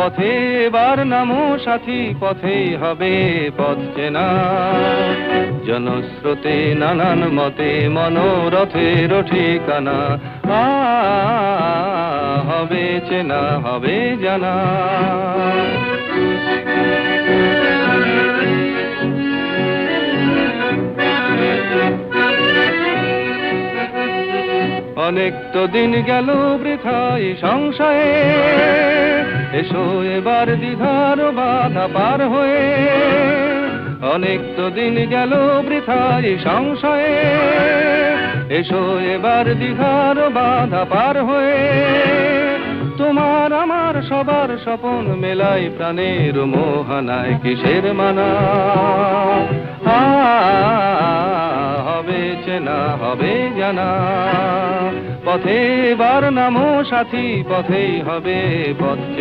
পথে এবার নামো সাথী, পথেই হবে পথ চেনা। জনস্রোতে নানান মতে মনোরথের ঠিকানা, হবে চেনা হবে জানা। অনেক তো দিন গেল বৃথায় সংশয়ে, এসো এবার দ্বিধার বাধা পার হয়ে। অনেক তো দিন গেল বৃথায় সংশয়ে, এসো এবার দ্বিধার বাধা পার হয়ে। তোমার আমার সবার স্বপন মেলাই প্রাণের মোহনায়, কিসের মানা? হবে চেনা হবে জানা। পথে এবার নামো সাথী, পথেই হবে পথ চেনা।